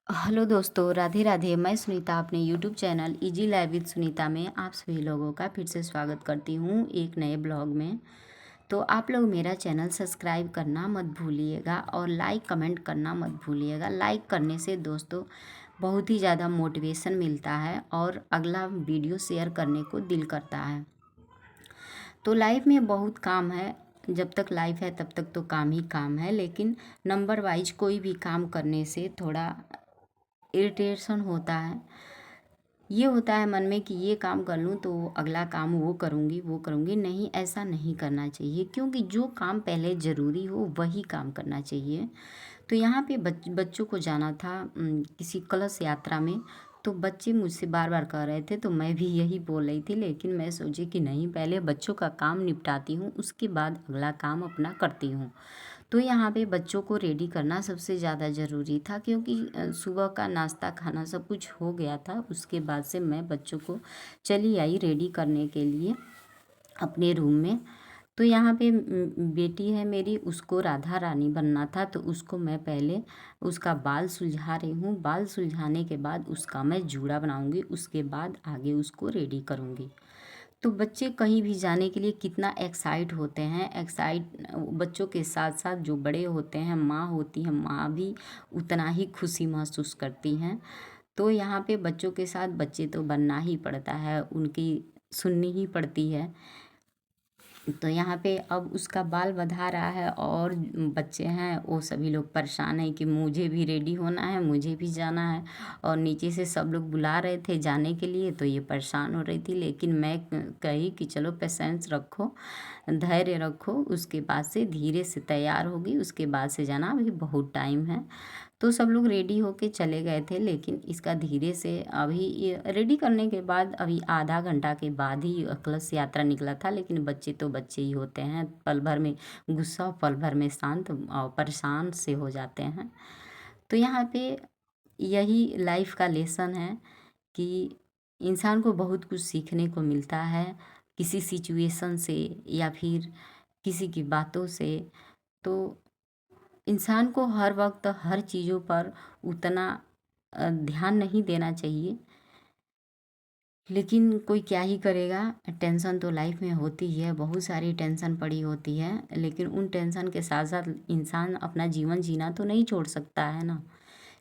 Hello दोस्तों, राधे राधे। मैं सुनीता अपने YouTube channel easy live with Sunita में आप सभी लोगों का फिर से स्वागत करती हूँ एक नए ब्लॉग में। तो आप लोग मेरा चैनल सब्सक्राइब करना मत भूलिएगा और लाइक कमेंट करना मत भूलिएगा। लाइक करने से दोस्तों बहुत ही ज़्यादा मोटिवेशन मिलता है और अगला वीडियो शेयर करने को दिल करता है। तो लाइफ में बहुत काम है, जब तक लाइफ है तब तक तो काम ही काम है, लेकिन नंबर वाइज कोई भी काम करने से थोड़ा इरिटेशन होता है। ये होता है मन में कि ये काम कर लूँ तो अगला काम वो करूँगी। नहीं, ऐसा नहीं करना चाहिए, क्योंकि जो काम पहले ज़रूरी हो वही काम करना चाहिए। तो यहाँ पे बच्चों को जाना था किसी कलश यात्रा में। तो बच्चे मुझसे बार बार कह रहे थे, तो मैं भी यही बोल रही थी, लेकिन मैं सोची कि नहीं, पहले बच्चों का काम निपटाती हूँ, उसके बाद अगला काम अपना करती हूँ। तो यहाँ पे बच्चों को रेडी करना सबसे ज़्यादा ज़रूरी था, क्योंकि सुबह का नाश्ता खाना सब कुछ हो गया था। उसके बाद से मैं बच्चों को चली आई रेडी करने के लिए अपने रूम में। तो यहाँ पे बेटी है मेरी, उसको राधा रानी बनना था, तो उसको मैं पहले उसका बाल सुलझा रही हूँ। बाल सुलझाने के बाद उसका मैं जूड़ा बनाऊँगी, उसके बाद आगे उसको रेडी करूँगी। तो बच्चे कहीं भी जाने के लिए कितना एक्साइट होते हैं। बच्चों के साथ साथ जो बड़े होते हैं, माँ होती है, माँ भी उतना ही खुशी महसूस करती हैं। तो यहाँ पे बच्चों के साथ बच्चे तो बनना ही पड़ता है, उनकी सुननी ही पड़ती है। तो यहाँ पे अब उसका बाल बंधा रहा है और बच्चे हैं वो सभी लोग परेशान हैं कि मुझे भी रेडी होना है, मुझे भी जाना है। और नीचे से सब लोग बुला रहे थे जाने के लिए, तो ये परेशान हो रही थी, लेकिन मैं कही कि चलो पेशेंस रखो, धैर्य रखो, उसके बाद से धीरे से तैयार होगी, उसके बाद से जाना, अभी बहुत टाइम है। तो सब लोग रेडी होके चले गए थे, लेकिन इसका धीरे से अभी ये रेडी करने के बाद अभी आधा घंटा के बाद ही कलश यात्रा निकला था। लेकिन बच्चे तो बच्चे ही होते हैं, पल भर में गुस्सा, पल भर में शांत और परेशान से हो जाते हैं। तो यहाँ पे यही लाइफ का लेसन है कि इंसान को बहुत कुछ सीखने को मिलता है किसी सिचुएशन से या फिर किसी की बातों से। तो इंसान को हर वक्त हर चीज़ों पर उतना ध्यान नहीं देना चाहिए, लेकिन कोई क्या ही करेगा। टेंशन तो लाइफ में होती ही है, बहुत सारी टेंशन पड़ी होती है, लेकिन उन टेंशन के साथ साथ इंसान अपना जीवन जीना तो नहीं छोड़ सकता है ना।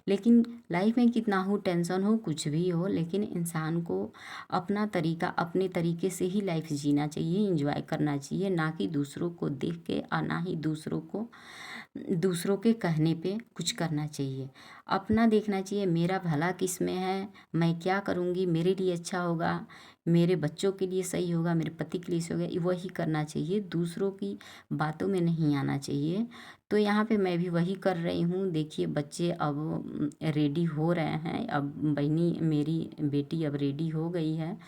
लेकिन लाइफ में कितना हो टेंशन हो कुछ भी हो, लेकिन इंसान को अपना तरीका अपने तरीके से ही लाइफ जीना चाहिए, एंजॉय करना चाहिए, ना कि दूसरों को देख के और ना ही दूसरों के कहने पे कुछ करना चाहिए। अपना देखना चाहिए, मेरा भला किस में है, मैं क्या करूँगी मेरे लिए अच्छा होगा, मेरे बच्चों के लिए सही होगा, मेरे पति के लिए सही होगा, वही करना चाहिए, दूसरों की बातों में नहीं आना चाहिए। तो यहाँ पे मैं भी वही कर रही हूँ। देखिए बच्चे अब रेडी हो रहे हैं, अब बहनी मेरी बेटी अब रेडी हो गई है।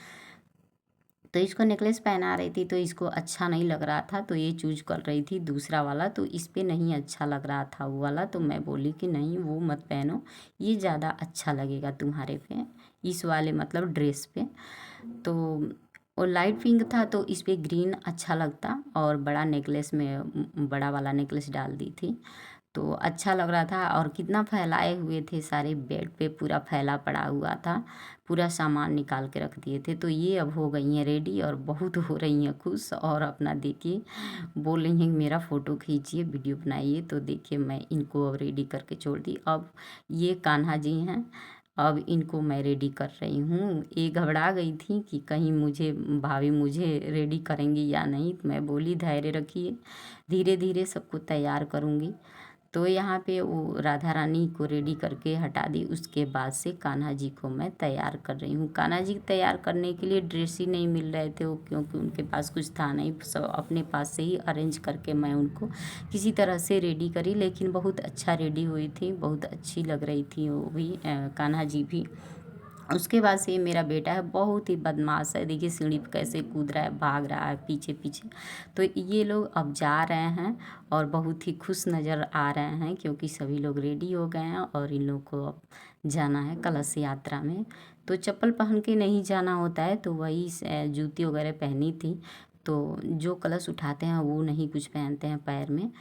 तो इसको नेकलेस पहना रही थी, तो इसको अच्छा नहीं लग रहा था, तो ये चूज कर रही थी दूसरा वाला, तो इस पे नहीं अच्छा लग रहा था वो वाला। तो मैं बोली कि नहीं वो मत पहनो, ये ज़्यादा अच्छा लगेगा तुम्हारे पे, इस वाले मतलब ड्रेस पे। तो वो लाइट पिंक था तो इस पे ग्रीन अच्छा लगता, और बड़ा नेकलेस में बड़ा वाला नेकलेस डाल दी थी तो अच्छा लग रहा था। और कितना फैलाए हुए थे, सारे बेड पे पूरा फैला पड़ा हुआ था, पूरा सामान निकाल के रख दिए थे। तो ये अब हो गई हैं रेडी और बहुत हो रही हैं खुश, और अपना देखिए बोल रही हैं मेरा फ़ोटो खींचिए, वीडियो बनाइए। तो देखिए मैं इनको अब रेडी करके छोड़ दी। अब ये कान्हा जी हैं, अब इनको मैं रेडी कर रही हूँ। ये घबरा गई थी कि कहीं भाभी मुझे रेडी करेंगी या नहीं, तो मैं बोली धैर्य रखिए, धीरे धीरे सबको तैयार करूँगी। तो यहाँ पे वो राधा रानी को रेडी करके हटा दी, उसके बाद से कान्हा जी को मैं तैयार कर रही हूँ। कान्हा जी तैयार करने के लिए ड्रेस ही नहीं मिल रहे थे वो, क्योंकि उनके पास कुछ था नहीं, सब अपने पास से ही अरेंज करके मैं उनको किसी तरह से रेडी करी। लेकिन बहुत अच्छा रेडी हुई थी, बहुत अच्छी लग रही थी वो भी, कान्हा जी भी। उसके बाद से मेरा बेटा है, बहुत ही बदमाश है, देखिए सीढ़ी पे कैसे कूद रहा है, भाग रहा है पीछे पीछे। तो ये लोग अब जा रहे हैं और बहुत ही खुश नज़र आ रहे हैं, क्योंकि सभी लोग रेडी हो गए हैं और इन लोग को अब जाना है कलश यात्रा में। तो चप्पल पहन के नहीं जाना होता है, तो वही जूती वगैरह पहनी थी। तो जो कलश उठाते हैं वो नहीं कुछ पहनते हैं पैर में।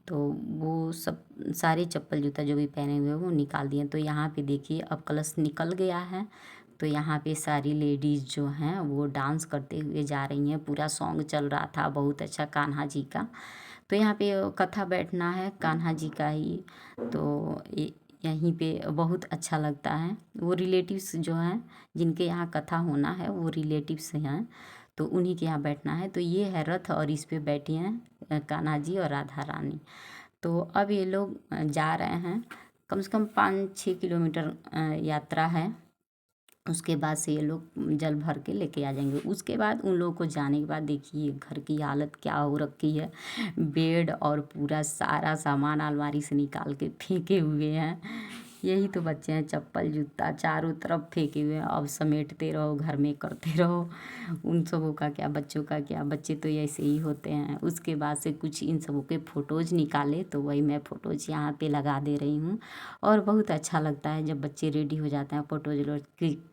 तो वो सब सारे चप्पल जूता जो भी पहने हुए हैं वो निकाल दिए। तो यहाँ पे देखिए अब कलश निकल गया है। तो यहाँ पे सारी लेडीज़ जो हैं वो डांस करते हुए जा रही हैं। पूरा सॉन्ग चल रहा था बहुत अच्छा कान्हा जी का। तो यहाँ पे कथा बैठना है कान्हा जी का ही। तो यहीं पे बहुत अच्छा लगता है। वो रिलेटिव्स जो हैं जिनके यहाँ कथा होना है वो रिलेटिव्स हैं, तो उन्हीं के यहाँ बैठना है। तो ये है रथ और इस पे बैठी हैं कान्हा जी और राधा रानी। तो अब ये लोग जा रहे हैं। कम से कम 5-6 किलोमीटर यात्रा है। उसके बाद से ये लोग जल भर के लेके आ जाएंगे। उसके बाद उन लोगों को जाने के बाद देखिए घर की हालत क्या हो रखी है। बेड और पूरा सारा सामान अलमारी से निकाल के फेंके हुए हैं। यही तो बच्चे हैं, चप्पल जूता चारों तरफ फेंके हुए हैं। अब समेटते रहो, घर में करते रहो। उन सबों का क्या, बच्चों का क्या, बच्चे तो ऐसे ही होते हैं। उसके बाद से कुछ इन सबों के फ़ोटोज़ निकाले, तो वही मैं फ़ोटोज़ यहाँ पे लगा दे रही हूँ। और बहुत अच्छा लगता है जब बच्चे रेडी हो जाते हैं, फ़ोटोज़ लोग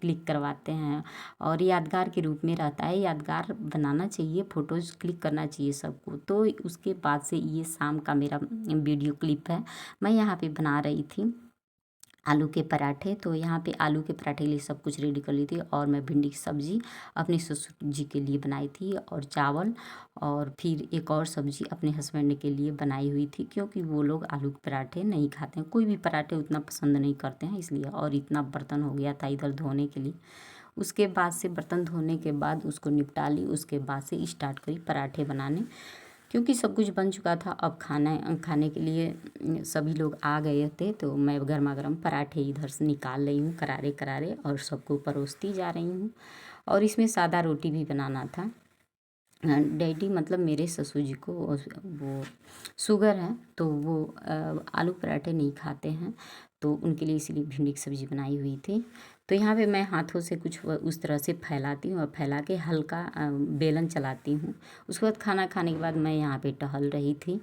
क्लिक करवाते हैं और यादगार के रूप में रहता है। यादगार बनाना चाहिए, फ़ोटोज़ क्लिक करना चाहिए सबको। तो उसके बाद से ये शाम का मेरा वीडियो क्लिप है। मैं यहाँ पे बना रही थी आलू के पराठे। तो यहाँ पे आलू के पराठे के लिए सब कुछ रेडी कर ली थी। और मैं भिंडी की सब्ज़ी अपने ससुर जी के लिए बनाई थी और चावल, और फिर एक और सब्ज़ी अपने हस्बैंड के लिए बनाई हुई थी, क्योंकि वो लोग आलू के पराठे नहीं खाते हैं, कोई भी पराठे उतना पसंद नहीं करते हैं इसलिए। और इतना बर्तन हो गया था इधर धोने के लिए। उसके बाद से बर्तन धोने के बाद उसको निपटा ली। उसके बाद से स्टार्ट करी पराठे बनाने, क्योंकि सब कुछ बन चुका था। अब खाने के लिए सभी लोग आ गए थे। तो मैं गर्मा गर्म पराठे इधर से निकाल रही हूँ करारे करारे और सबको परोसती जा रही हूँ। और इसमें सादा रोटी भी बनाना था। डैडी मतलब मेरे ससुर जी को वो शुगर है, तो वो आलू पराठे नहीं खाते हैं, तो उनके लिए इसीलिए भिंडी की सब्ज़ी बनाई हुई थी। तो यहाँ पे मैं हाथों से कुछ उस तरह से फैलाती हूँ और फैला के हल्का बेलन चलाती हूँ। उसके बाद खाना खाने के बाद मैं यहाँ पे टहल रही थी।